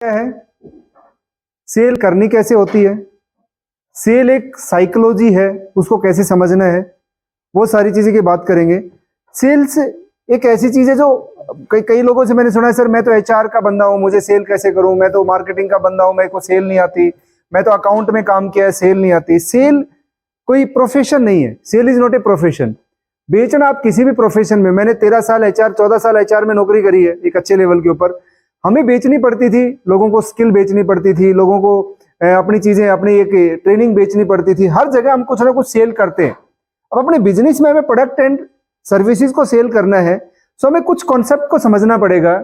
क्या है, सेल करनी कैसे होती है, सेल एक साइकोलॉजी है, उसको कैसे समझना है, वो सारी चीजें की बात करेंगे। सेल्स एक ऐसी चीज है जो कई लोगों से मैंने सुना है, सर मैं तो एचआर का बंदा हूं, मुझे सेल कैसे करूं, मैं तो मार्केटिंग का बंदा हूं, मेरे को सेल नहीं आती, मैं तो अकाउंट में काम किया है, सेल नहीं आती। सेल कोई प्रोफेशन नहीं है, sale is not a profession. बेचना आप किसी भी प्रोफेशन में, मैंने 13 साल एचआर 14 साल एचआर में नौकरी करी है एक अच्छे लेवल के ऊपर। हमें बेचनी पड़ती थी, लोगों को स्किल बेचनी पड़ती थी, लोगों को अपनी चीजें, अपनी एक ट्रेनिंग बेचनी पड़ती थी। हर जगह हम कुछ ना कुछ सेल करते हैं। अब अपने बिजनेस में हमें प्रोडक्ट एंड सर्विसेज को सेल करना है, तो हमें कुछ कॉन्सेप्ट को समझना पड़ेगा,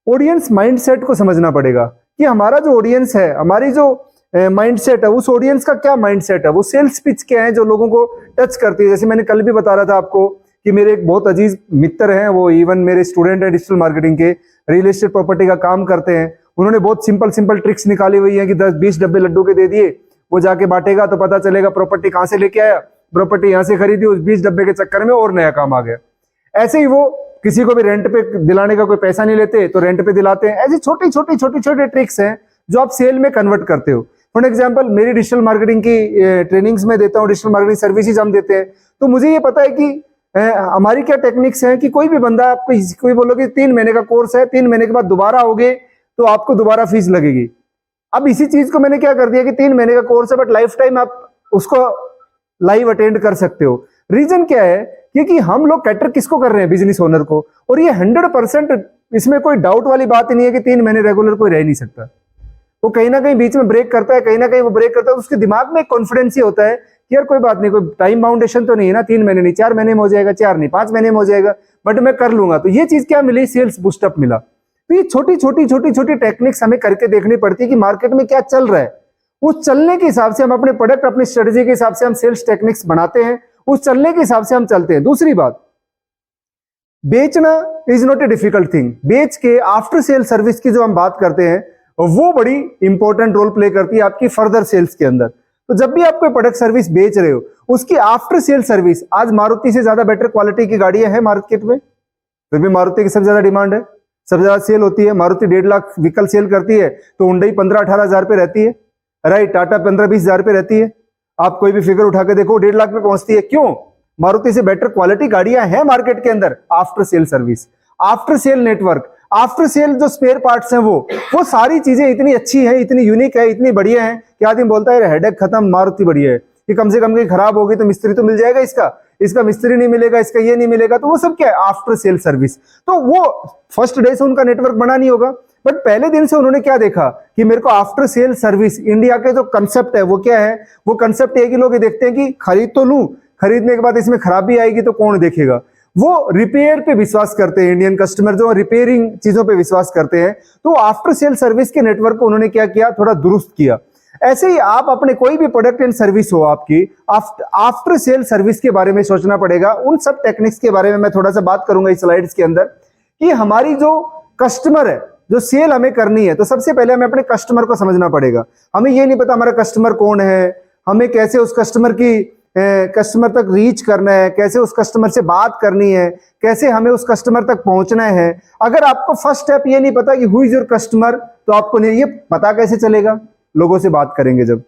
ऑडियंस माइंडसेट को समझना पड़ेगा कि हमारा जो ऑडियंस है, हमारी जो माइंडसेट है, उस ऑडियंस का क्या माइंडसेट है, वो सेल्स पिच क्या है जो लोगों को टच करती है। जैसे मैंने कल भी बता रहा था आपको कि मेरे एक बहुत अजीज मित्र हैं, वो इवन मेरे स्टूडेंट है डिजिटल मार्केटिंग के, रियल एस्टेट प्रॉपर्टी का काम करते हैं। उन्होंने बहुत सिंपल ट्रिक्स निकाली हुई है कि 10-20 डब्बे लड्डू के दे दिए, वो जाके बांटेगा तो पता चलेगा प्रॉपर्टी कहां से लेके आया, प्रॉपर्टी यहां से खरीदी, उस 20 डब्बे के चक्कर में और नया काम आ गया। ऐसे ही वो किसी को भी रेंट पे दिलाने का कोई पैसा नहीं लेते तो रेंट पे दिलाते हैं। ऐसी छोटी ट्रिक्स हैं जो आप सेल में कन्वर्ट करते हो। फॉर एग्जाम्पल, मेरी डिजिटल मार्केटिंग की ट्रेनिंग्स में देता हूँ, डिजिटल मार्केटिंग सर्विसेज हम देते हैं, तो मुझे ये पता है कि हमारी क्या टेक्निक्स हैं कि कोई भी बंदा, आपको कोई बोलोगे 3 महीने का कोर्स है, 3 महीने के बाद दोबारा आओगे तो आपको दोबारा फीस लगेगी। अब इसी चीज को मैंने क्या कर दिया कि 3 महीने का कोर्स है, बट लाइफ टाइम आप उसको लाइव अटेंड कर सकते हो। रीजन क्या है, क्योंकि हम लोग कैटर किसको कर रहे हैं, बिजनेस ओनर को। और ये 100% इसमें कोई डाउट वाली बात ही नहीं है कि 3 महीने रेगुलर कोई रह नहीं सकता। वो कहीं ना कहीं बीच में ब्रेक करता है, कहीं ना कहीं वो ब्रेक करता है, तो उसके दिमाग में एक कॉन्फिडेंस ही होता है कि यार कोई बात नहीं, कोई टाइम बाउंडेशन तो नहीं है ना, 3 महीने नहीं, 4 महीने में हो जाएगा, 4 नहीं 5 महीने में हो जाएगा, बट मैं कर लूंगा। तो ये चीज क्या मिली, सेल्स बूस्टअप मिला। तो ये छोटी टेक्निक्स हमें करके देखनी पड़ती है कि मार्केट में क्या चल रहा है, उस चलने के हिसाब से हम अपने प्रोडक्ट, अपनी स्ट्रेटेजी के हिसाब से हम सेल्स टेक्निक्स बनाते हैं, उस चलने के हिसाब से हम चलते हैं। दूसरी बात, बेचना is not a difficult thing. बेच के आफ्टर सेल सर्विस की जो हम बात करते हैं, वो बड़ी इंपॉर्टेंट रोल प्ले करती है आपकी फर्दर सेल्स के अंदर। तो जब भी आप कोई प्रोडक्ट सर्विस बेच रहे हो, उसकी आफ्टर सेल सर्विस, आज मारुति से ज्यादा बेटर क्वालिटी की गाड़ियां हैं मार्केट में, फिर भी मारुति की सबसे ज्यादा डिमांड है, सबसे ज्यादा सेल होती है। मारुति 1.5 लाख व्हीकल सेल करती है, तो हुंडई 15-18 हजार पे रहती है, राइट, टाटा 15-20 हजार पे रहती है। आप कोई भी फिगर उठा के देखो, 1.5 लाख पे पहुंचती है। क्यों? मारुति से बेटर क्वालिटी गाड़ियां हैं मार्केट के अंदर। After sale service, after sale network, after sale जो स्पेयर पार्ट्स हैं, वो सारी चीजें इतनी अच्छी हैं, इतनी यूनिक है, इतनी बढ़िया है कि आदमी बोलता है हेडेक खत्म, मारुति बढ़िया है कि कम से कम कहीं खराब होगी तो मिस्त्री तो मिल जाएगा, इसका मिस्त्री नहीं मिलेगा, इसका ये नहीं मिलेगा। तो वो सब क्या है, आफ्टर सेल सर्विस। तो वो फर्स्ट डे से उनका नेटवर्क बना नहीं होगा, बट पहले दिन से उन्होंने क्या देखा कि मेरे को आफ्टर सेल सर्विस, इंडिया के जो कंसेप्ट है वो क्या है, वो कंसेप्ट है कि लोग ये देखते हैं कि खरीद तो लूं, खरीदने के बाद इसमें खराबी आएगी तो कौन देखेगा। वो रिपेयर पे विश्वास करते हैं, इंडियन कस्टमर जो रिपेयरिंग चीजों पे विश्वास करते हैं। तो आफ्टर सेल सर्विस के नेटवर्क को उन्होंने क्या किया, थोड़ा दुरुस्त किया। ऐसे ही आप अपने कोई भी प्रोडक्ट एंड सर्विस हो आपकी, आफ्टर सेल सर्विस के बारे में सोचना पड़ेगा। उन सब टेक्निक्स के बारे में मैं थोड़ा सा बात करूंगा इस स्लाइड्स के अंदर, कि हमारी जो कस्टमर है, जो सेल हमें करनी है, तो सबसे पहले हमें अपने कस्टमर को समझना पड़ेगा। हमें ये नहीं पता हमारा कस्टमर कौन है, हमें कैसे उस कस्टमर तक रीच करना है, कैसे उस कस्टमर से बात करनी है, कैसे हमें उस कस्टमर तक पहुंचना है। अगर आपको फर्स्ट स्टेप ये नहीं पता कि हु इज योर कस्टमर, तो आपको नहीं ये पता कैसे चलेगा। लोगों से बात करेंगे जब,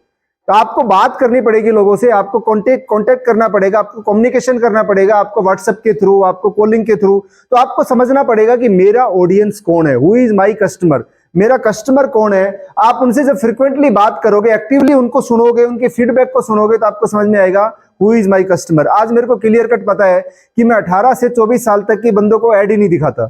तो आपको बात करनी पड़ेगी लोगों से, आपको कांटेक्ट करना पड़ेगा, आपको कम्युनिकेशन करना पड़ेगा, आपको व्हाट्सएप के थ्रू, आपको कॉलिंग के थ्रू। तो आपको समझना पड़ेगा कि मेरा ऑडियंस कौन है, हु इज माई कस्टमर, मेरा कस्टमर कौन है। आप उनसे जब फ्रिक्वेंटली बात करोगे, एक्टिवली उनको सुनोगे, उनके फीडबैक को सुनोगे, तो आपको समझ में आएगा हु इज माई कस्टमर। आज मेरे को क्लियर कट पता है कि मैं 18 से 24 साल तक की बंदों को ऐड ही नहीं दिखाता,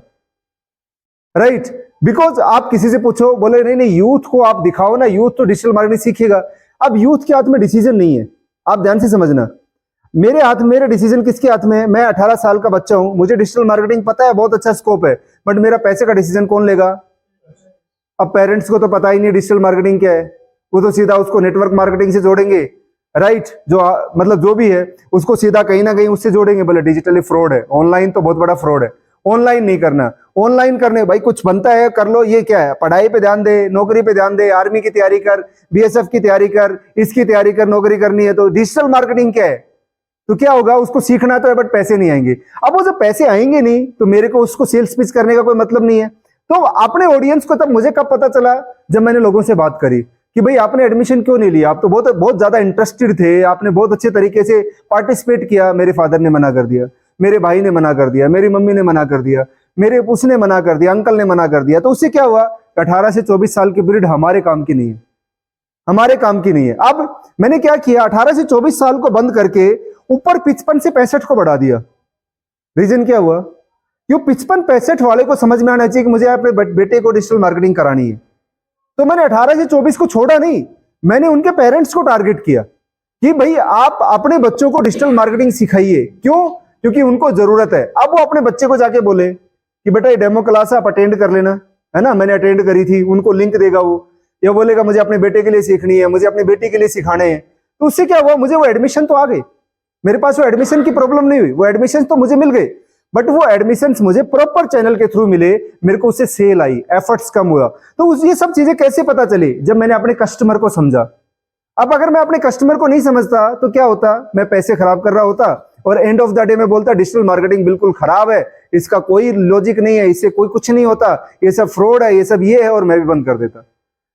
राइट। बिकॉज आप किसी से पूछो, बोले नहीं यूथ को आप दिखाओ ना, यूथ तो डिजिटल मार्केटिंग सीखेगा। अब यूथ के हाथ में डिसीजन नहीं है, आप ध्यान से समझना। मेरे हाथ में, मेरे डिसीजन किसके हाथ में है? मैं 18 साल का बच्चा हूं, मुझे डिजिटल मार्केटिंग पता है, बहुत अच्छा स्कोप है, बट मेरा पैसे का डिसीजन कौन लेगा? अब पेरेंट्स को तो पता ही नहीं डिजिटल मार्केटिंग क्या है, वो तो सीधा उसको नेटवर्क मार्केटिंग से जोड़ेंगे, राइट। जो मतलब जो भी है उसको सीधा कहीं ना कहीं उससे जोड़ेंगे, बोले डिजिटली फ्रॉड है, ऑनलाइन तो बहुत बड़ा फ्रॉड है, ऑनलाइन नहीं करना। ऑनलाइन करने भाई कुछ बनता है कर लो, ये क्या है, पढ़ाई पे ध्यान दे, नौकरी पे ध्यान दे, आर्मी की तैयारी कर, बीएसएफ की तैयारी कर, इसकी तैयारी कर, नौकरी करनी है। तो डिजिटल मार्केटिंग क्या है, तो क्या होगा, उसको सीखना तो है बट पैसे नहीं आएंगे। अब वो जब पैसे आएंगे नहीं, तो मेरे को उसको सेल्स पिच करने का कोई मतलब नहीं है। तो अपने ऑडियंस को तब मुझे कब पता चला, जब मैंने लोगों से बात करी कि भाई आपने एडमिशन क्यों नहीं लिया, आप तो बहुत बहुत ज्यादा इंटरेस्टेड थे, आपने बहुत अच्छे तरीके से पार्टिसिपेट किया। मेरे फादर ने मना कर दिया, मेरे भाई ने मना कर दिया, मेरी मम्मी ने मना कर दिया, मेरे उसने मना कर दिया, अंकल ने मना कर दिया। तो उससे क्या हुआ, 18 से 24 साल की पीरियड हमारे काम की नहीं है, हमारे काम की नहीं है। अब मैंने क्या किया, 18 से 24 साल को बंद करके ऊपर 55 से 65 को बढ़ा दिया। रीजन क्या हुआ, ये 55-65 वाले को समझ में आना चाहिए कि मुझे अपने बेटे को डिजिटल मार्केटिंग करानी है। तो मैंने 18 से 24 को छोड़ा नहीं, मैंने उनके पेरेंट्स को टारगेट किया कि भाई आप अपने बच्चों को डिजिटल मार्केटिंग सिखाइए। क्यों, क्योंकि उनको जरूरत है। अब वो अपने बच्चे को जाके बोले कि बेटा ये डेमो क्लास आप अटेंड कर लेना, है ना, मैंने अटेंड करी थी, उनको लिंक देगा वो, या बोलेगा मुझे अपने बेटे के लिए सीखनी है, मुझे अपनी बेटी के लिए सिखाने हैं। तो उससे क्या हुआ, मुझे वो एडमिशन तो आ गई, मेरे पास वो एडमिशन की प्रॉब्लम नहीं हुई, वो एडमिशन तो मुझे मिल गए, बट वो एडमिशन मुझे प्रॉपर चैनल के थ्रू मिले, मेरे को उससे सेल आई, एफर्ट्स कम हुआ। तो ये सब चीजें कैसे पता चली, जब मैंने अपने कस्टमर को समझा। अब अगर मैं अपने कस्टमर को नहीं समझता तो क्या होता, मैं पैसे खराब कर रहा होता और एंड ऑफ द डे में बोलता डिजिटल मार्केटिंग बिल्कुल खराब है, इसका कोई लॉजिक नहीं है, इससे कोई कुछ नहीं होता, ये सब फ्रॉड है, ये सब ये है, और मैं भी बंद कर देता।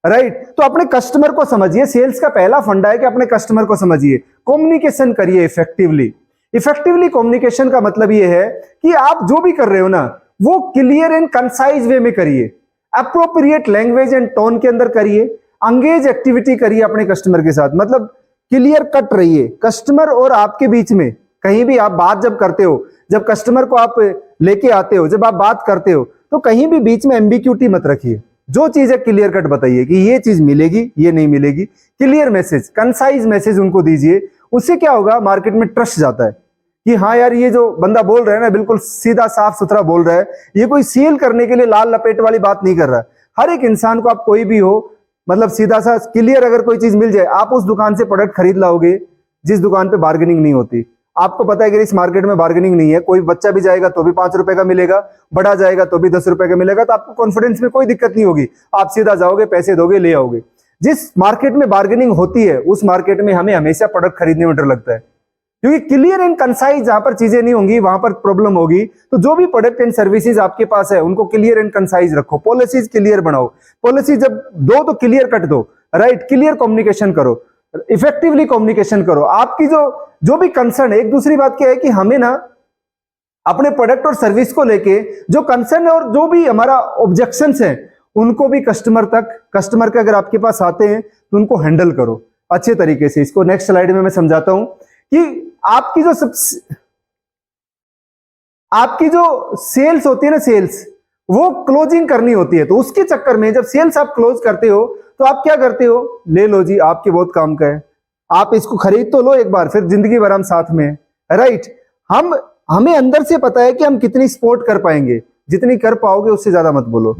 राइट। तो अपने कस्टमर को समझिए, सेल्स का पहला फंडा है कि अपने कस्टमर को समझिए, कम्युनिकेशन करिए इफेक्टिवली। इफेक्टिवली कम्युनिकेशन का मतलब ये है कि आप जो भी कर रहे हो ना, वो क्लियर एंड कंसाइज वे में करिए, अप्रोप्रिएट लैंग्वेज एंड टोन के अंदर करिए, अंगेज एक्टिविटी करिए अपने कस्टमर के साथ, मतलब क्लियर कट रहिए कस्टमर और आपके बीच में। कहीं भी आप बात जब करते हो, जब कस्टमर को आप लेके आते हो, जब आप बात करते हो, तो कहीं भी बीच में एम्बिग्यूटी मत रखिए, जो चीज है क्लियर कट बताइए कि ये चीज मिलेगी, ये नहीं मिलेगी। क्लियर मैसेज, कंसाइज मैसेज उनको दीजिए। उससे क्या होगा, मार्केट में ट्रस्ट जाता है कि हाँ यार ये जो बंदा बोल रहा है ना, बिल्कुल सीधा साफ सुथरा बोल रहा है, ये कोई सेल करने के लिए लाल लपेट वाली बात नहीं कर रहा है। हर एक इंसान को, आप कोई भी हो, मतलब सीधा सा क्लियर अगर कोई चीज मिल जाए, आप उस दुकान से प्रोडक्ट खरीद लाओगे जिस दुकान पे बार्गेनिंग नहीं होती। आपको पता है कि इस मार्केट में बार्गेनिंग नहीं है, कोई बच्चा भी जाएगा तो भी 5 रुपए का मिलेगा, बड़ा जाएगा तो भी 10 रुपए का मिलेगा, तो आपको कॉन्फिडेंस में कोई दिक्कत नहीं होगी, आप सीधा जाओगे, पैसे दोगे, ले आओगे। जिस मार्केट में बार्गेनिंग होती है उस मार्केट में हमें हमेशा प्रोडक्ट खरीदने में डर लगता है, क्योंकि क्लियर एंड कंसाइज जहां पर चीजें नहीं होंगी वहां पर प्रॉब्लम होगी। तो जो भी प्रोडक्ट एंड सर्विसेज आपके पास है उनको क्लियर एंड कंसाइज रखो, पॉलिसीज क्लियर बनाओ। पॉलिसी जब दो तो क्लियर कट दो, राइट, क्लियर कम्युनिकेशन करो, इफेक्टिवली कम्युनिकेशन करो। आपकी जो भी कंसर्न है, एक दूसरी बात क्या है कि हमें ना अपने प्रोडक्ट और सर्विस को लेके जो कंसर्न है और जो भी हमारा ऑब्जेक्शंस है उनको भी कस्टमर के अगर आपके पास आते हैं तो उनको हैंडल करो अच्छे तरीके से। इसको नेक्स्ट स्लाइड में मैं समझाता हूं कि आपकी जो सेल्स होती है ना, सेल्स वो क्लोजिंग करनी होती है। तो उसके चक्कर में जब सेल्स आप क्लोज करते हो तो आप क्या करते हो, ले लो जी आपके बहुत काम का है, आप इसको खरीद तो लो एक बार, फिर जिंदगी भर हम साथ में, राइट। हमें अंदर से पता है कि हम कितनी सपोर्ट कर पाएंगे, जितनी कर पाओगे उससे ज्यादा मत बोलो।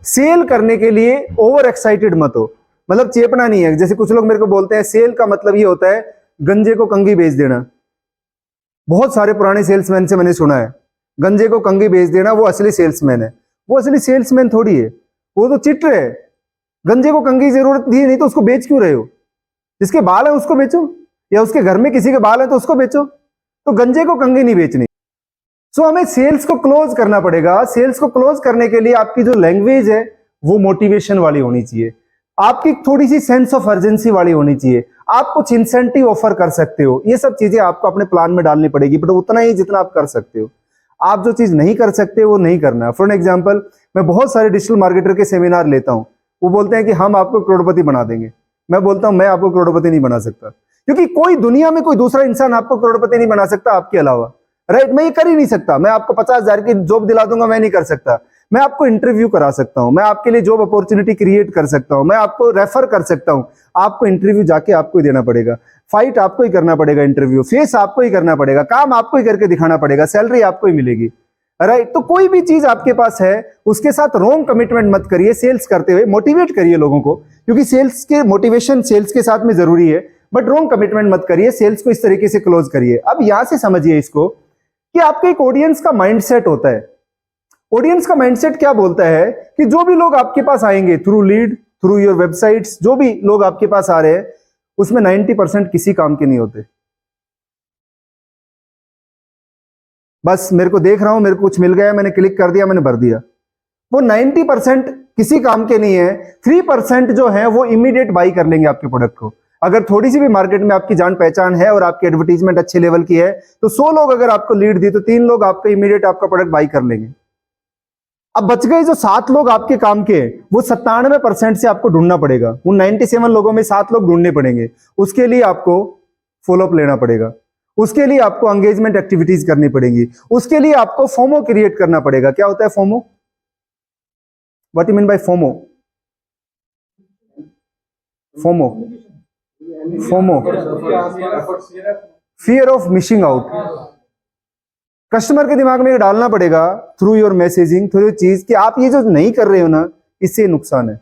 सेल करने के लिए ओवर एक्साइटेड मत हो, मतलब चेपना नहीं है। जैसे कुछ लोग मेरे को बोलते हैं सेल का मतलब ये होता है गंजे को कंघी बेच देना। बहुत सारे पुराने सेल्समैन से मैंने सुना है, गंजे को कंघी बेच देना वो असली सेल्समैन है। वो असली सेल्समैन थोड़ी है, वो तो चिट रहे है। गंजे को कंघी जरूरत नहीं, नहीं तो उसको बेच क्यों रहे हो? जिसके बाल है उसको बेचो, या उसके घर में किसी के बाल है तो उसको बेचो, तो गंजे को कंघी नहीं बेचनी। सो हमें सेल्स को क्लोज करना पड़ेगा। सेल्स को क्लोज करने के लिए आपकी जो लैंग्वेज है वो मोटिवेशन वाली होनी चाहिए, आपकी थोड़ी सी सेंस ऑफ अर्जेंसी वाली होनी चाहिए, आप कुछ इंसेंटिव ऑफर कर सकते हो। ये सब चीजें आपको अपने प्लान में डालनी पड़ेगी, बट उतना ही जितना आप कर सकते हो। आप जो चीज नहीं कर सकते वो नहीं करना। फॉर एग्जांपल, मैं बहुत सारे डिजिटल मार्केटर के सेमिनार लेता हूं, वो बोलते हैं कि हम आपको करोड़पति बना देंगे। मैं बोलता हूं मैं आपको करोड़पति नहीं बना सकता, क्योंकि कोई दुनिया में कोई दूसरा इंसान आपको करोड़पति नहीं बना सकता आपके अलावा, राइट। मैं ये कर ही नहीं सकता। मैं आपको 50,000 की जॉब दिला दूंगा, मैं नहीं कर सकता। मैं आपको इंटरव्यू करा सकता हूं, मैं आपके लिए जॉब अपॉर्चुनिटी क्रिएट कर सकता हूं, मैं आपको रेफर कर सकता हूं। आपको इंटरव्यू जाके आपको ही देना पड़ेगा, फाइट आपको ही करना पड़ेगा, इंटरव्यू फेस आपको ही करना पड़ेगा, काम आपको ही करके दिखाना पड़ेगा, सैलरी आपको ही मिलेगी, राइट। तो कोई भी चीज आपके पास है उसके साथ रॉन्ग कमिटमेंट मत करिए। सेल्स करते हुए मोटिवेट करिए लोगों को, क्योंकि सेल्स के मोटिवेशन सेल्स के साथ में जरूरी है, बट रॉन्ग कमिटमेंट मत करिए। सेल्स को इस तरीके से क्लोज करिए। अब यहां से समझिए इसको कि आपके एक ऑडियंस का माइंडसेट होता है। ऑडियंस का माइंडसेट क्या बोलता है कि जो भी लोग आपके पास आएंगे through lead, through your websites, जो भी लोग आपके पास आ रहे हैं उसमें 90% किसी काम के नहीं होते। बस मेरे को देख रहा हूं, मेरे को कुछ मिल गया, मैंने क्लिक कर दिया, मैंने भर दिया। वो 90% किसी काम के नहीं है, 3% जो है वो इमीडिएट बाई कर लेंगे आपके प्रोडक्ट को। अगर थोड़ी सी भी मार्केट में आपकी जान पहचान है और आपकी एडवर्टीजमेंट अच्छे लेवल की है, तो 100 लोग अगर आपको लीड दी तो 3 लोग आपको इमीडिएट आपका प्रोडक्ट बाई कर लेंगे। अब बच गए जो 7 लोग आपके काम के, वो 97% से आपको ढूंढना पड़ेगा। उन 97 लोगों में 7 लोग ढूंढने पड़ेंगे। उसके लिए आपको फॉलोअप लेना पड़ेगा, उसके लिए आपको एंगेजमेंट एक्टिविटीज करनी पड़ेगी, उसके लिए आपको फोमो क्रिएट करना पड़ेगा। क्या होता है FOMO? What you mean bye FOMO? FOMO FOMO fear of missing out. Customer के दिमाग में ये डालना पड़ेगा through your messaging, through your चीज, कि आप ये जो नहीं कर रहे हो ना, इससे नुकसान है।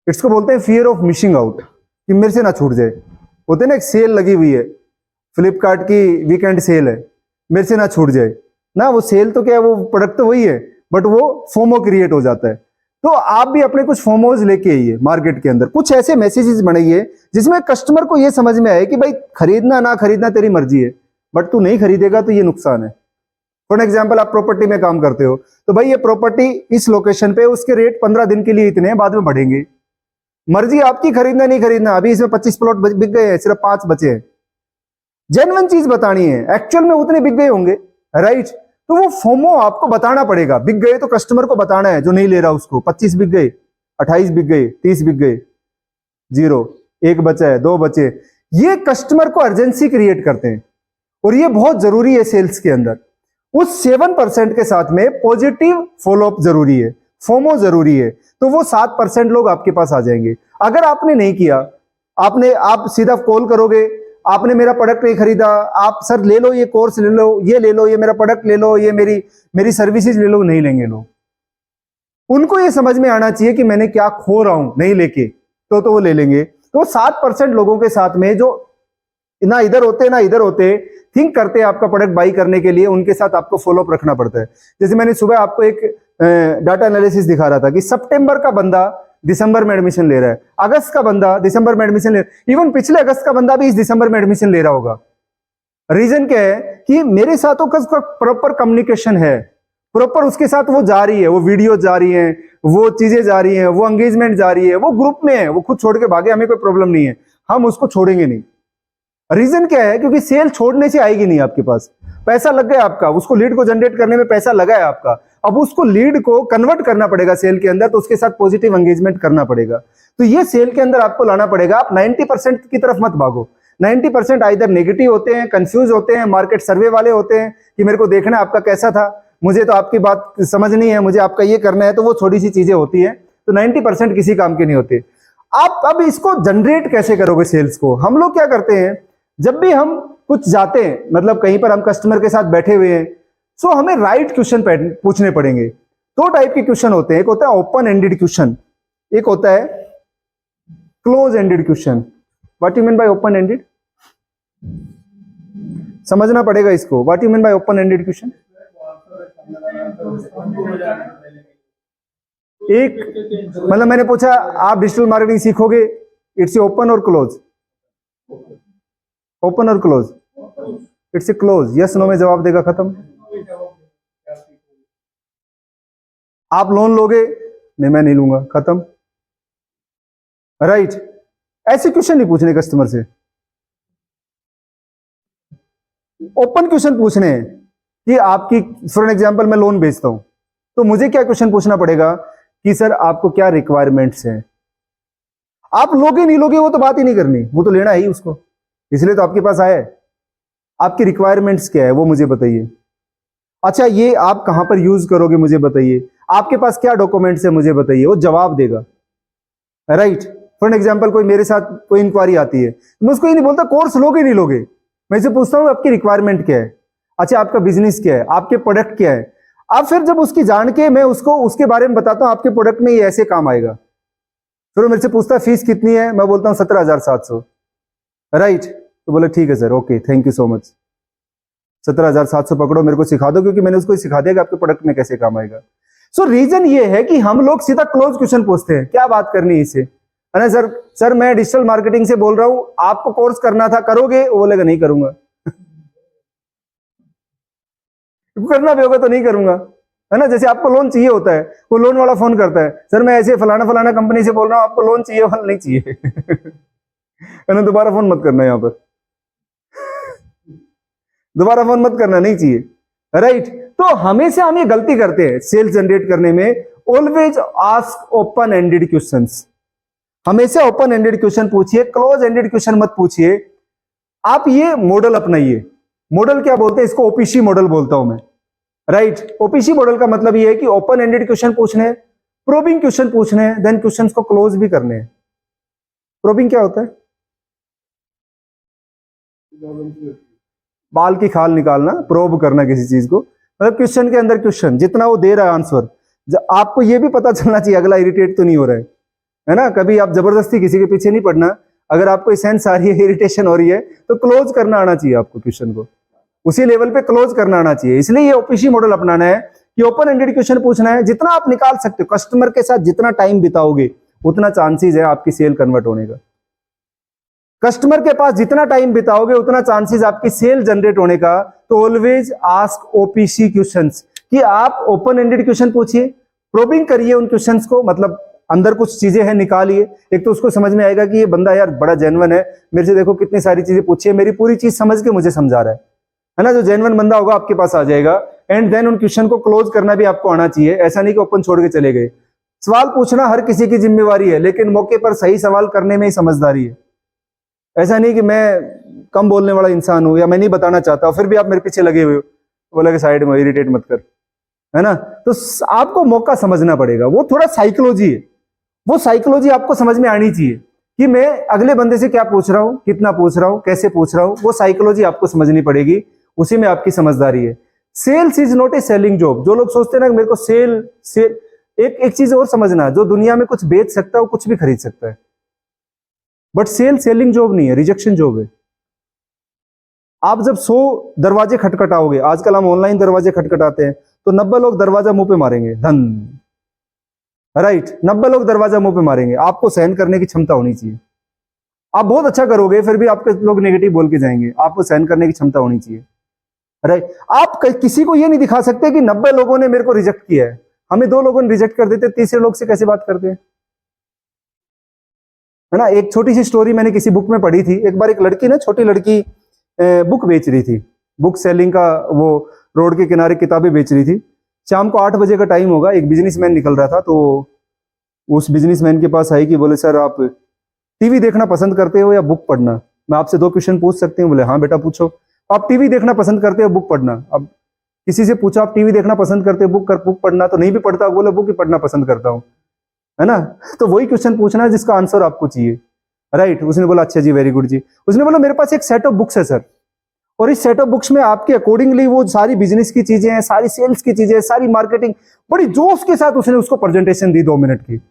इसको बोलते हैं फियर ऑफ मिसिंग आउट, कि मेरे से ना छूट जाए। होते ना, एक सेल लगी हुई है, फ्लिपकार्ट की वीकेंड सेल है, मेरे से ना छूट जाए ना। वो सेल तो क्या है, वो प्रोडक्ट तो वही है, बट वो फोमो क्रिएट हो जाता है। तो आप भी अपने कुछ फोमोज लेके आइए मार्केट के अंदर, कुछ ऐसे मैसेजेस बनाइए जिसमें कस्टमर को ये समझ में आए कि भाई खरीदना ना खरीदना तेरी मर्जी है, बट तू नहीं खरीदेगा तो ये नुकसान है। फॉर एग्जाम्पल, आप प्रॉपर्टी में काम करते हो, तो भाई ये प्रॉपर्टी इस लोकेशन पे, उसके रेट 15 दिन के लिए इतने हैं, बाद में बढ़ेंगे, मर्जी आपकी खरीदना नहीं खरीदना। अभी इसमें 25 प्लॉट बिक गए हैं, सिर्फ 5 बचे हैं। जेन्युइन चीज बतानी है, एक्चुअल में उतने बिक गए होंगे, राइट? तो वो फोमो आपको बताना पड़ेगा। बिक गए तो कस्टमर को बताना है, जो नहीं ले रहा उसको, 25 बिक गए, 28 बिक गए, 30 बिक गए, 0, 1 बचा है, 2 बचे। ये कस्टमर को अर्जेंसी क्रिएट करते हैं, और ये बहुत जरूरी है सेल्स के अंदर। उस 7% के साथ में पॉजिटिव फॉलोअप जरूरी है, फोमो जरूरी है, तो वो 7% लोग आपके पास आ जाएंगे। अगर आपने नहीं किया, आप सीधा कॉल करोगे, आपने मेरा प्रोडक्ट नहीं खरीदा, आप सर ले लो, ये कोर्स ले लो, ये ले लो, ये मेरा प्रोडक्ट ले लो, ये मेरी सर्विसेज ले लो, नहीं लेंगे लोग। उनको ये समझ में आना चाहिए कि मैंने क्या खो रहा हूं नहीं लेके, तो वो ले लेंगे। तो 7% लोगों के साथ में जो ना इधर होते ना इधर होते, थिंक करते हैं आपका प्रोडक्ट बाई करने के लिए, उनके साथ आपको फॉलोअप रखना पड़ता है। जैसे मैंने सुबह आपको एक डाटा एनालिसिस दिखा रहा था कि सितंबर का बंदा दिसंबर में एडमिशन ले रहा है, अगस्त का बंदा दिसंबर में एडमिशन ले रहा है, इवन पिछले अगस्त का बंदा भी इस दिसंबर में एडमिशन ले रहा होगा। रीजन क्या है कि मेरे साथ उसका प्रॉपर कम्युनिकेशन है, प्रॉपर उसके साथ वो जा रही है, वो वीडियो जा रही है, वो चीजें जा रही है, वो एंगेजमेंट जा रही है, वो ग्रुप में है, वो खुद छोड़ के भागे, हमें कोई प्रॉब्लम नहीं है, हम उसको छोड़ेंगे नहीं। रीजन क्या है? क्योंकि सेल छोड़ने से आएगी नहीं आपके पास, पैसा लग गया आपका, उसको लीड को जनरेट करने में पैसा लगा है आपका, अब उसको लीड को कन्वर्ट करना पड़ेगा सेल के अंदर, तो उसके साथ पॉजिटिव एंगेजमेंट करना पड़ेगा। तो ये सेल के अंदर आपको लाना पड़ेगा। आप 90% की तरफ मत भागो। 90% आइदर नेगेटिव होते हैं, कंफ्यूज होते हैं, मार्केट सर्वे वाले होते हैं कि मेरे को देखना है आपका कैसा था, मुझे तो आपकी बात समझ नहीं है, मुझे आपका ये करना है, तो वो छोटी सी चीजें होती है। तो 90% किसी काम के नहीं होते। आप अब इसको जनरेट कैसे करोगे सेल्स को? हम लोग क्या करते हैं, जब भी हम कुछ जाते हैं, मतलब कहीं पर हम कस्टमर के साथ बैठे हुए हैं, सो हमें राइट क्वेश्चन पूछने पड़ेंगे। 2 टाइप के क्वेश्चन होते हैं, एक होता है ओपन एंडेड क्वेश्चन, एक होता है close ended question. What you mean by open ended? समझना पड़ेगा इसको। What you mean by open ended question? एक मतलब मैंने पूछा आप डिजिटल मार्केटिंग सीखोगे, इट्स ओपन और क्लोज? ओपन और close? It's a close. Yes no में जवाब देगा, खत्म। आप लोन लोगे? नहीं मैं नहीं लूंगा, खत्म। राइट? ऐसे क्वेश्चन नहीं पूछने कस्टमर से, ओपन क्वेश्चन पूछने हैं कि आपकी, फॉर एग्जांपल मैं लोन बेचता हूं, तो मुझे क्या क्वेश्चन पूछना पड़ेगा कि सर आपको क्या रिक्वायरमेंट्स हैं। आप लोगे नहीं लोगे वो तो बात ही नहीं करनी, वो तो लेना ही उसको, इसलिए तो आपके पास आया है। आपकी रिक्वायरमेंट्स क्या है वो मुझे बताइए। अच्छा ये आप कहां पर यूज करोगे मुझे बताइए। आपके पास क्या डॉक्यूमेंट्स है मुझे बताइए, वो जवाब देगा। राइट? फॉर एग्जांपल कोई मेरे साथ कोई इंक्वायरी आती है, मैं उसको ये नहीं बोलता कोर्स लोगे नहीं लोगे, मैं इसे पूछता हूं आपकी रिक्वायरमेंट क्या है, अच्छा आपका बिजनेस क्या है, आपके प्रोडक्ट क्या है। अब फिर जब उसकी जान के मैं उसको उसके बारे में बताता हूं, आपके प्रोडक्ट में ये ऐसे काम आएगा, फिर वो मेरे से पूछता है फीस कितनी है, मैं बोलता हूं 17,700। राइट? तो बोले ठीक है sir, okay thank you so much, 17,700 पकड़ो, मेरे को सिखा दो, क्योंकि मैंने उसको सिखा दिया कि आपके प्रोडक्ट में कैसे काम आएगा। सो रीजन ये है कि हम लोग सीधा क्लोज क्वेश्चन पूछते हैं, क्या बात करनी है इससे, अरे सर मैं डिजिटल मार्केटिंग से बोल रहा हूं, आपको कोर्स करना था, करोगे? वो बोलेगा नहीं करूंगा। करना भी होगा तो नहीं करूंगा। है ना। जैसे आपको लोन चाहिए होता है, वो लोन वाला फोन करता है, सर मैं ऐसे फलाना फलाना कंपनी से बोल रहा हूँ, आपको लोन चाहिए वाला नहीं चाहिए। है ना, दोबारा फोन मत करना यहाँ पर, दोबारा फोन मत करना, नहीं चाहिए, राइट। तो हमेशा हम ये गलती करते हैं सेल्स जनरेट करने में, always ask open ended questions. हमेशा ओपन एंडेड क्वेश्चन पूछिए, क्लोज एंडेड क्वेश्चन मत पूछिए। आप ये मॉडल अपनाइए। मॉडल क्या बोलते हैं इसको, ओपीसी मॉडल बोलता हूं मैं, राइट। ओपीसी मॉडल का मतलब ये है कि ओपन एंडेड क्वेश्चन पूछने, प्रोबिंग क्वेश्चन पूछने, देन क्वेश्चंस को क्लोज भी करने। प्रोबिंग क्या होता है, बाल की खाल निकालना, प्रोब करना किसी चीज को, मतलब क्वेश्चन के अंदर क्वेश्चन जितना वो दे रहा है आंसर, आपको ये भी पता चलना चाहिए अगला इरिटेट तो नहीं हो रहा है ना। कभी आप जबरदस्ती किसी के पीछे नहीं पड़ना। अगर आपको सेंस आ रही है, इरिटेशन हो रही है, तो क्लोज करना आना चाहिए आपको, क्वेश्चन को उसी लेवल पे क्लोज करना आना चाहिए। इसलिए ये ओपीसी मॉडल अपनाना है कि ओपन एंडेड क्वेश्चन पूछना है, जितना आप निकाल सकते हो। कस्टमर के साथ जितना टाइम बिताओगे उतना चांसेस है आपकी सेल कन्वर्ट होने का। कस्टमर के पास जितना टाइम बिताओगे उतना चांसेस आपकी सेल जनरेट होने का। तो ऑलवेज आस्क ओपीसी क्वेश्चंस, कि आप ओपन एंडेड क्वेश्चन पूछिए, प्रोबिंग करिए उन क्वेश्चंस को, मतलब अंदर कुछ चीजें हैं निकालिए। एक तो उसको समझ में आएगा कि ये बंदा यार बड़ा जेन्युइन है, मेरे से देखो कितनी सारी चीजें पूछी है, मेरी पूरी चीज समझ के मुझे समझा रहा है ना। जो जेन्युइन बंदा होगा आपके पास आ जाएगा। एंड देन उन क्वेश्चन को क्लोज करना भी आपको आना चाहिए। ऐसा नहीं कि ओपन छोड़ के चले गए। सवाल पूछना हर किसी की जिम्मेवारी है, लेकिन मौके पर सही सवाल करने में ही समझदारी है। ऐसा नहीं कि मैं कम बोलने वाला इंसान हूं या मैं नहीं बताना चाहता, फिर भी आप मेरे पीछे लगे हुए हो, बोला कि साइड में इरिटेट मत कर, है ना। तो आपको मौका समझना पड़ेगा। वो थोड़ा साइकोलॉजी है, वो साइकोलॉजी आपको समझ में आनी चाहिए कि मैं अगले बंदे से क्या पूछ रहा हूं, कितना पूछ रहा हूं, कैसे पूछ रहा हूं। वो साइकोलॉजी आपको समझनी पड़ेगी, उसी में आपकी समझदारी है। Sales is not a selling job. जो लोग सोचते हैं ना कि मेरे को सेल एक चीज और समझना, जो दुनिया में कुछ बेच सकता है वो कुछ भी खरीद सकता है, बट सेलिंग जॉब नहीं है, रिजेक्शन जॉब है। आप जब 100 दरवाजे खटखटाओगे, आजकल हम ऑनलाइन दरवाजे खटखटाते हैं, तो 90 लोग दरवाजा मुंह पे मारेंगे, धन, राइट। 90 लोग दरवाजा मुंह पे मारेंगे। आपको सहन करने की क्षमता होनी चाहिए। आप बहुत अच्छा करोगे, फिर भी आपके लोग नेगेटिव बोल के जाएंगे, आपको सहन करने की क्षमता होनी चाहिए, राइट। आप किसी को ये नहीं दिखा सकते कि 90 लोगों ने मेरे को रिजेक्ट किया है। हमें 2 लोगों ने रिजेक्ट कर देते, तीसरे लोग से कैसे बात करते हैं, है ना। एक छोटी सी स्टोरी मैंने किसी बुक में पढ़ी थी। एक बार एक लड़की ना, छोटी लड़की बुक बेच रही थी, बुक सेलिंग का, वो रोड के किनारे किताबें बेच रही थी। शाम को 8 बजे का टाइम होगा, एक बिजनेसमैन निकल रहा था, तो उस बिजनेसमैन के पास आई कि बोले सर आप टीवी देखना पसंद करते हो या बुक पढ़ना, मैं आपसे 2 क्वेश्चन पूछ सकती हूँ। बोले हाँ बेटा पूछो। आप टीवी देखना पसंद करते हो बुक पढ़ना। अब किसी से पूछा आप टीवी देखना पसंद करते हो बुक पढ़ना, तो नहीं भी पढ़ता, बोले बुक ही पढ़ना पसंद करता हूँ, है ना। तो वही क्वेश्चन पूछना है जिसका आंसर आपको चाहिए, राइट। उसने बोला अच्छा जी, वेरी गुड जी। उसने बोला मेरे पास एक सेट ऑफ बुक्स है सर, और इस सेट ऑफ बुक्स में आपके अकॉर्डिंगली वो सारी बिजनेस की चीजें हैं, सारी सेल्स की चीजें, सारी मार्केटिंग, बड़ी जोश के साथ उसने उसको प्रेजेंटेशन दी 2 मिनट की।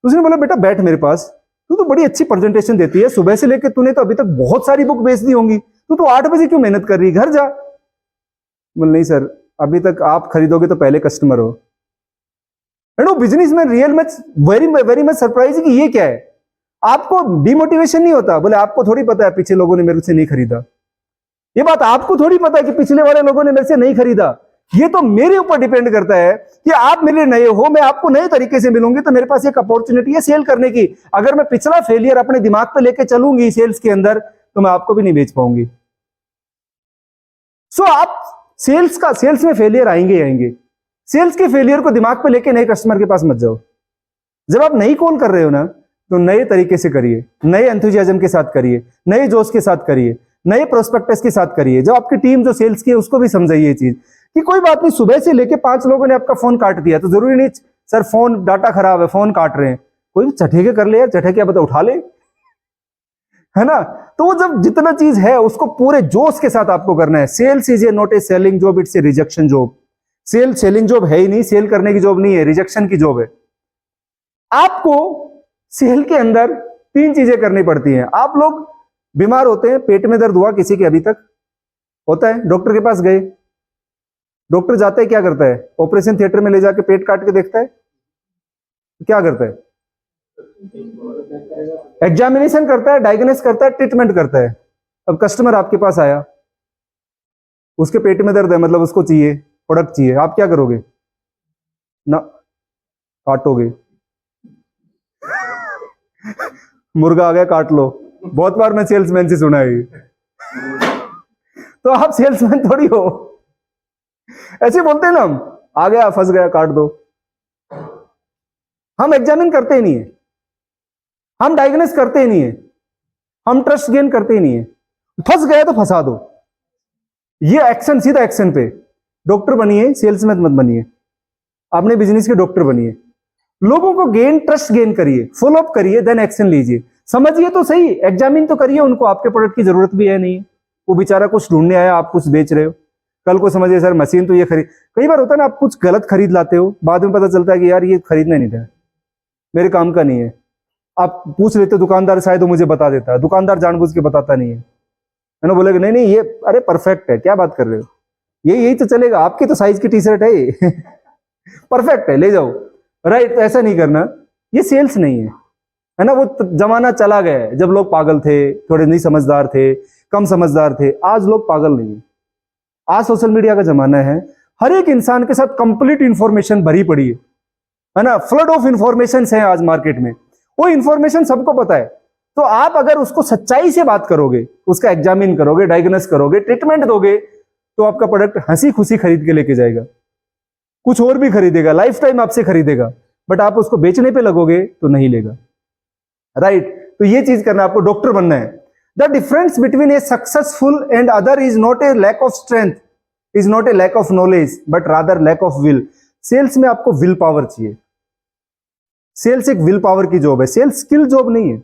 उसने बोला बेटा बैठ मेरे पास, तू तो बड़ी अच्छी प्रेजेंटेशन देती है, सुबह से लेकर तूने तो अभी तक बहुत सारी बुक बेच दी होंगी, तू 8 बजे क्यों मेहनत कर रही, घर जा। बोले नहीं सर, अभी तक आप खरीदोगे तो पहले कस्टमर हो। बिजनेस में रियल में वेरी वेरी मच सरप्राइज कि ये क्या है। आपको डिमोटिवेशन नहीं होता, बोले आपको थोड़ी पता है पिछले लोगों ने मेरे से नहीं खरीदा। ये बात आपको थोड़ी पता है कि पिछले वाले लोगों ने मेरे से नहीं खरीदा। ये तो मेरे ऊपर डिपेंड करता है कि आप मेरे नए हो, मैं आपको नए तरीके से मिलूंगी, तो मेरे पास एक अपॉर्चुनिटी है सेल करने की। अगर मैं पिछला फेलियर अपने दिमाग पे लेके चलूंगी सेल्स के अंदर, तो मैं आपको भी नहीं बेच पाऊंगी। सो आप सेल्स में फेलियर आएंगे ही आएंगे। सेल्स के फेलियर को दिमाग पे लेके नए कस्टमर के पास मत जाओ। जब आप नई कॉल कर रहे हो ना, तो नए तरीके से करिए, नए एंथुजियाज्म के साथ करिए, नए जोश के साथ करिए, नए प्रोस्पेक्टस के साथ करिए। जो आपकी टीम जो सेल्स की है उसको भी समझाइए ये चीज कि कोई बात नहीं, सुबह से लेके 5 लोगों ने आपका फोन काट दिया, तो जरूरी नहीं सर फोन डाटा खराब है फोन काट रहे हैं, कोई चठे के कर ले यार, चठे क्या पता उठा ले, है ना। तो वो जब जितना चीज है उसको पूरे जोश के साथ आपको करना है। Sales is a not a selling job, it's a rejection job. Selling job है ही नहीं, सेल करने की जॉब नहीं है, रिजेक्शन की जॉब है। आपको सेल के अंदर 3 चीजें करनी पड़ती हैं। आप लोग बीमार होते हैं, पेट में दर्द हुआ किसी के, अभी तक होता है, डॉक्टर के पास गए, डॉक्टर जाता है क्या करता है, ऑपरेशन थिएटर में ले जाके पेट काट के देखता है, क्या करता है, एग्जामिनेशन करता है, डायग्नोस करता है, ट्रीटमेंट करता है। अब कस्टमर आपके पास आया, उसके पेट में दर्द है, मतलब उसको चाहिए प्रोडक्ट चाहिए, आप क्या करोगे, ना काटोगे, मुर्गा आ गया काट लो, बहुत बार मैं सेल्समैन से सुना है। तो आप सेल्समैन थोड़ी हो, ऐसे बोलते हैं ना हम, आ गया फंस गया काट दो। हम एग्जामिन करते ही नहीं है, हम डायग्नोस करते ही नहीं है, हम ट्रस्ट गेन करते ही नहीं है। फंस गया तो फंसा दो, ये एक्शन, सीधा एक्शन पे। डॉक्टर बनिए, सेल्समैन मत बनिए, अपने बिजनेस के डॉक्टर बनिए। लोगों को गेन, ट्रस्ट गेन करिए, फॉलो अप करिए, देन एक्शन लीजिए। समझिए तो सही, एग्जामिन तो करिए उनको, आपके प्रोडक्ट की जरूरत भी है नहीं, वो बेचारा कुछ ढूंढने आया, आप कुछ बेच रहे हो। कल को समझिए सर मशीन तो ये खरीद, कई बार होता है ना आप कुछ गलत खरीद लाते हो, बाद में पता चलता है कि यार ये खरीदना नहीं था, मेरे काम का नहीं है। आप पूछ लेते हो दुकानदार, शायद वो मुझे बता देता है, दुकानदार जानबूझ के बताता नहीं है ना, बोलेगा नहीं नहीं ये अरे परफेक्ट है, क्या बात कर रहे हो, ये यही तो चलेगा, आपकी तो साइज की टी शर्ट है ये परफेक्ट है, ले जाओ। राइट, ऐसा नहीं करना, ये सेल्स नहीं है ना। वो जमाना चला गया है जब लोग पागल थे, थोड़े नहीं समझदार थे, कम समझदार थे। आज लोग पागल नहीं है, आज सोशल मीडिया का जमाना है, हर एक इंसान के साथ कंप्लीट इंफॉर्मेशन भरी पड़ी है ना, फ्लड ऑफ इंफॉर्मेशन है आज मार्केट में, वो इंफॉर्मेशन सबको पता है। तो आप अगर उसको सच्चाई से बात करोगे, उसका एग्जामिन करोगे, डायग्नोस करोगे, ट्रीटमेंट दोगे, तो आपका प्रोडक्ट हंसी खुशी खरीद के लेके जाएगा, कुछ और भी खरीदेगा, लाइफ टाइम आपसे खरीदेगा। बट आप उसको बेचने पे लगोगे तो नहीं लेगा। राइट, तो ये चीज करना, आपको डॉक्टर बनना है। The difference between a successful and other is not a lack of strength, is not a lack of knowledge, but rather lack of will. Sales में आपको विल पावर चाहिए, सेल्स एक विल पावर की job है, sales skill job नहीं है।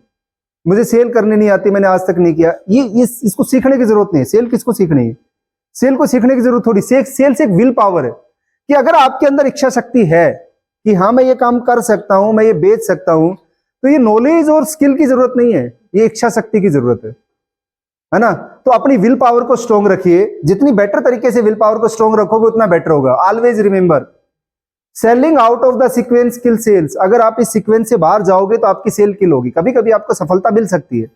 मुझे cell करने नहीं आती, मैंने आज तक नहीं किया, ये इसको सीखने की जरूरत नहीं है। सेल किसको सीखनी है? सेल को सीखने की जरूरत थोड़ी। सेल्स एक विल पावर है कि अगर आपके अंदर इच्छा शक्ति है कि हाँ मैं ये काम कर सकता हूं, मैं ये बेच सकता हूं, तो ये नॉलेज और स्किल की जरूरत नहीं है, ये इच्छा शक्ति की जरूरत है ना। तो अपनी विल पावर को स्ट्रॉन्ग रखिए, जितनी बेटर तरीके से विल पावर को स्ट्रॉन्ग रखोगे उतना बेटर होगा। Always remember, selling out of the sequence kill sales. अगर आप इस सीक्वेंस से बाहर जाओगे तो आपकी सेल किल होगी। कभी कभी आपको सफलता मिल सकती है,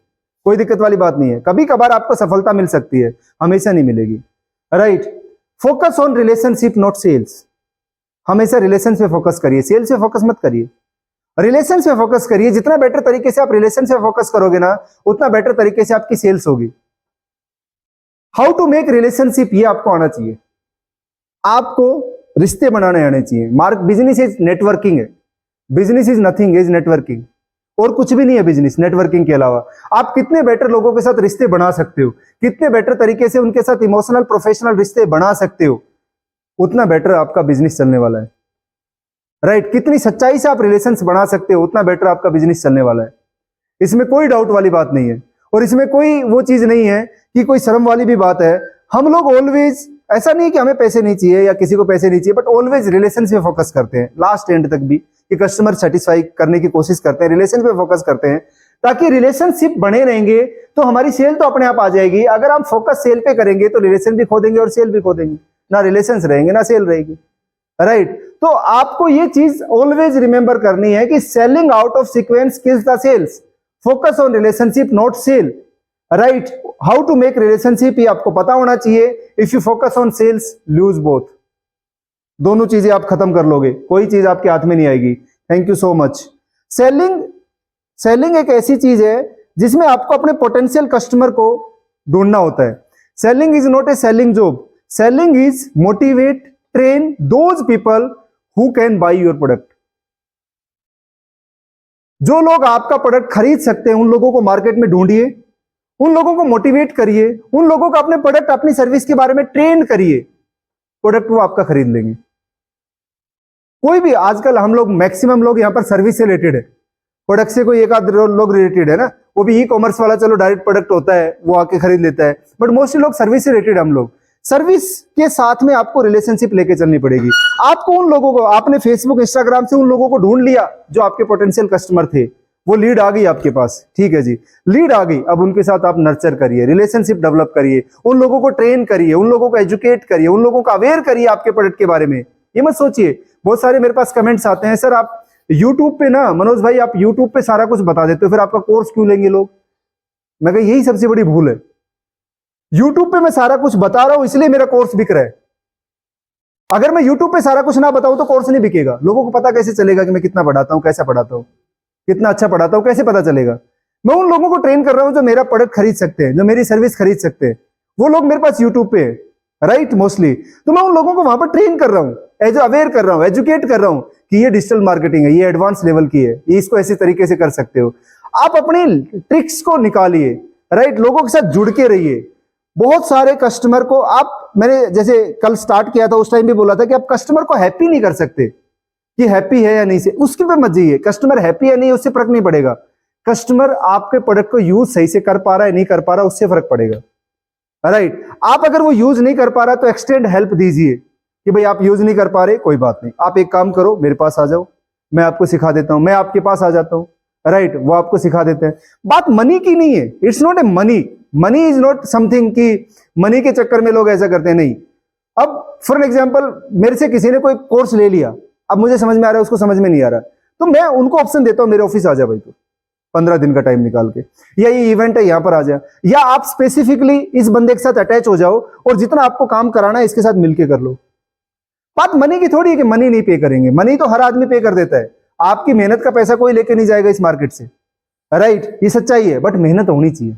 कोई दिक्कत वाली बात नहीं है, कभी कभार आपको सफलता मिल सकती है, हमेशा नहीं मिलेगी। Right, focus on relationship not sales. हमेशा रिलेशन पे फोकस करिए, सेल्स पे फोकस मत करिए, रिलेशन पे फोकस करिए। जितना बेटर तरीके से आप रिलेशन पे फोकस करोगे ना, उतना बेटर तरीके से आपकी सेल्स होगी। हाउ टू मेक रिलेशनशिप, ये आपको आना चाहिए, आपको रिश्ते बनाने आने चाहिए। मार्क, बिजनेस इज नेटवर्किंग है, business is nothing is networking, और कुछ भी नहीं है बिजनेस नेटवर्किंग के अलावा। आप कितने बेटर लोगों के साथ रिश्ते बना सकते हो, कितने बेटर तरीके से उनके साथ इमोशनल प्रोफेशनल रिश्ते बना सकते हो, उतना बेटर आपका बिजनेस चलने वाला है। राइट, कितनी सच्चाई से आप रिलेशंस बना सकते हो, उतना बेटर आपका बिजनेस चलने वाला है। इसमें कोई डाउट वाली बात नहीं है, और इसमें कोई वो चीज नहीं है कि कोई शर्म वाली भी बात है। हम लोग ऑलवेज, ऐसा नहीं कि हमें पैसे नहीं चाहिए या किसी को पैसे नहीं चाहिए, बट ऑलवेज रिलेशन पे फोकस करते हैं लास्ट एंड तक भी, कि कस्टमर सेटिस्फाई करने की कोशिश करते हैं, रिलेशन पे फोकस करते हैं, ताकि रिलेशनशिप बने रहेंगे तो हमारी सेल तो अपने आप आ जाएगी। अगर हम फोकस सेल पे करेंगे तो रिलेशन भी खो देंगे और सेल भी खो देंगे, ना रिलेशन रहेंगे ना सेल रहेगी। राइट, तो आपको ये चीज ऑलवेज रिमेंबर करनी है कि selling out of sequence kills the sales, focus on relationship not sale. Right, how to make relationship, ये आपको पता होना चाहिए। If you focus on sales lose both, दोनों चीजें आप खत्म कर लोगे, कोई चीज आपके हाथ में नहीं आएगी। Thank you so much. Selling एक ऐसी चीज है जिसमें आपको अपने पोटेंशियल कस्टमर को ढूंढना होता है। Selling is not a selling job, selling is motivate, train those people who can buy your product. जो लोग आपका प्रोडक्ट खरीद सकते हैं उन लोगों को मार्केट में ढूंढिए, उन लोगों को मोटिवेट करिए, उन लोगों को अपने प्रोडक्ट अपनी सर्विस के बारे में ट्रेन करिए, प्रोडक्ट वो आपका खरीद लेंगे। कोई भी, आजकल हम लोग मैक्सिमम लोग यहां पर सर्विस से रिलेटेड है, प्रोडक्ट से कोई एक आध लोग रिलेटेड है ना, वो भी ई कॉमर्स वाला चलो डायरेक्ट प्रोडक्ट होता है वो आके खरीद लेता है, बट मोस्टली लोग सर्विस से रिलेटेड। हम लोग सर्विस के साथ में आपको रिलेशनशिप लेके चलनी पड़ेगी। आपको उन लोगों को, आपने फेसबुक इंस्टाग्राम से उन लोगों को ढूंढ लिया जो आपके पोटेंशियल कस्टमर थे, वो लीड आ गई आपके पास, ठीक है जी, लीड आ गई, अब उनके साथ आप नर्चर करिए, रिलेशनशिप डेवलप करिए, उन लोगों को ट्रेन करिए, उन लोगों को एजुकेट करिए, उन लोगों को अवेयर करिए आपके प्रोडक्ट के बारे में। ये मत सोचिए, बहुत सारे मेरे पास कमेंट्स आते हैं, सर आप यूट्यूब पे ना, मनोज भाई आप यूट्यूब पे सारा कुछ बता देते हो, फिर आपका कोर्स क्यों लेंगे लोग? मैं कहा यही सबसे बड़ी भूल है, यूट्यूब पे मैं सारा कुछ बता रहा हूं इसलिए मेरा कोर्स बिक रहा है। अगर मैं यूट्यूब पे सारा कुछ ना बताऊं तो कोर्स नहीं बिकेगा। लोगों को पता कैसे चलेगा कि मैं कितना पढ़ाता हूं, कैसा पढ़ाता हूं, कितना अच्छा पढ़ाता हूं, कैसे पता चलेगा? मैं उन लोगों को ट्रेन कर रहा हूं जो मेरा प्रोडक्ट खरीद सकते हैं, जो मेरी सर्विस खरीद सकते हैं। वो लोग मेरे पास यूट्यूब पे है, राइट, मोस्टली। तो मैं उन लोगों को वहां पर ट्रेन कर रहा हूं, एज अवेयर कर रहा हूं, एजुकेट कर रहा हूं कि ये डिजिटल मार्केटिंग है, ये एडवांस लेवल की है, ये इसको ऐसे तरीके से कर सकते हो। आप अपनी ट्रिक्स को निकालिए, राइट, लोगों के साथ जुड़ के रहिए। बहुत सारे कस्टमर को आप, मैंने जैसे कल स्टार्ट किया था उस टाइम भी बोला था कि आप कस्टमर को हैप्पी नहीं कर सकते कि हैप्पी है या नहीं से, उसके पे मत जाइए। कस्टमर हैप्पी है नहीं उससे फर्क नहीं पड़ेगा। कस्टमर आपके प्रोडक्ट को यूज सही से कर पा रहा है नहीं कर पा रहा, उससे फर्क पड़ेगा, राइट। आप अगर वो यूज नहीं कर पा रहा तो एक्सटेंड हेल्प दीजिए कि भाई आप यूज नहीं कर पा रहे, कोई बात नहीं, आप एक काम करो, मेरे पास आ जाओ, मैं आपको सिखा देता हूं, मैं आपके पास आ जाता हूं, राइट, वो आपको सिखा देते हैं। बात मनी की नहीं है, it's not a money, money is not something कि मनी के चक्कर में लोग ऐसा करते हैं, नहीं। अब फॉर एग्जाम्पल मेरे से किसी ने कोई कोर्स ले लिया, अब मुझे समझ में आ रहा है, उसको समझ में नहीं आ रहा, तो मैं उनको ऑप्शन देता हूं मेरे ऑफिस आ जा भाई, तो 15 दिन का टाइम निकाल के, या ये इवेंट है यहां पर आ जा, या आप स्पेसिफिकली इस बंदे के साथ अटैच हो जाओ और जितना आपको काम कराना है इसके साथ मिलके कर लो। बात मनी की थोड़ी है कि मनी नहीं पे करेंगे, मनी तो हर आदमी पे कर देता है। आपकी मेहनत का पैसा कोई लेके नहीं जाएगा इस मार्केट से, राइट, ये सच्चाई है। बट मेहनत होनी चाहिए,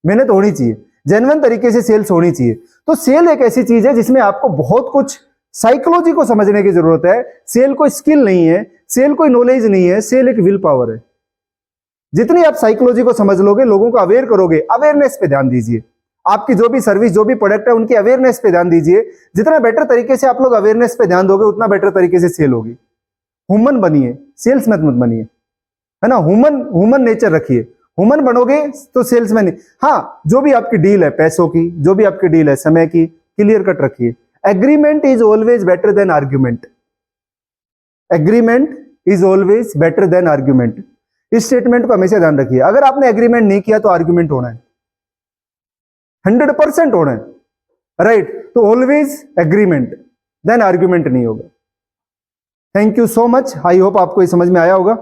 मेहनत होनी चाहिए, जेन्युइन तरीके से सेल्स होनी चाहिए। तो सेल एक ऐसी चीज है जिसमें आपको बहुत कुछ साइकोलॉजी को समझने की जरूरत है। सेल कोई स्किल नहीं है, सेल कोई नॉलेज नहीं है, सेल एक विल पावर है। जितनी आप साइकोलॉजी को समझ लोगे, लोगों को अवेयर करोगे, अवेयरनेस पे ध्यान दीजिए। आपकी जो भी सर्विस, जो भी प्रोडक्ट है, उनकी अवेयरनेस पे ध्यान दीजिए। जितना बेटर तरीके से आप लोग अवेयरनेस पे ध्यान दोगे, उतना बेटर तरीके से सेल होगी। ह्यूमन बनिए, सेल्स मत बनिए, है ना। ह्यूमन नेचर रखिए, ह्यूमन बनोगे तो सेल्समैन। हाँ, जो भी आपकी डील है पैसों की, जो भी आपकी डील है समय की, क्लियर कट रखिए। Agreement is always better than argument, agreement is always better than argument. इस स्टेटमेंट को हमेशा ध्यान रखिए। अगर आपने एग्रीमेंट नहीं किया तो आर्ग्यूमेंट होना है, 100% होना है, राइट। तो ऑलवेज एग्रीमेंट, देन आर्ग्यूमेंट नहीं होगा। Thank you so much, I hope आपको ये समझ में आया होगा।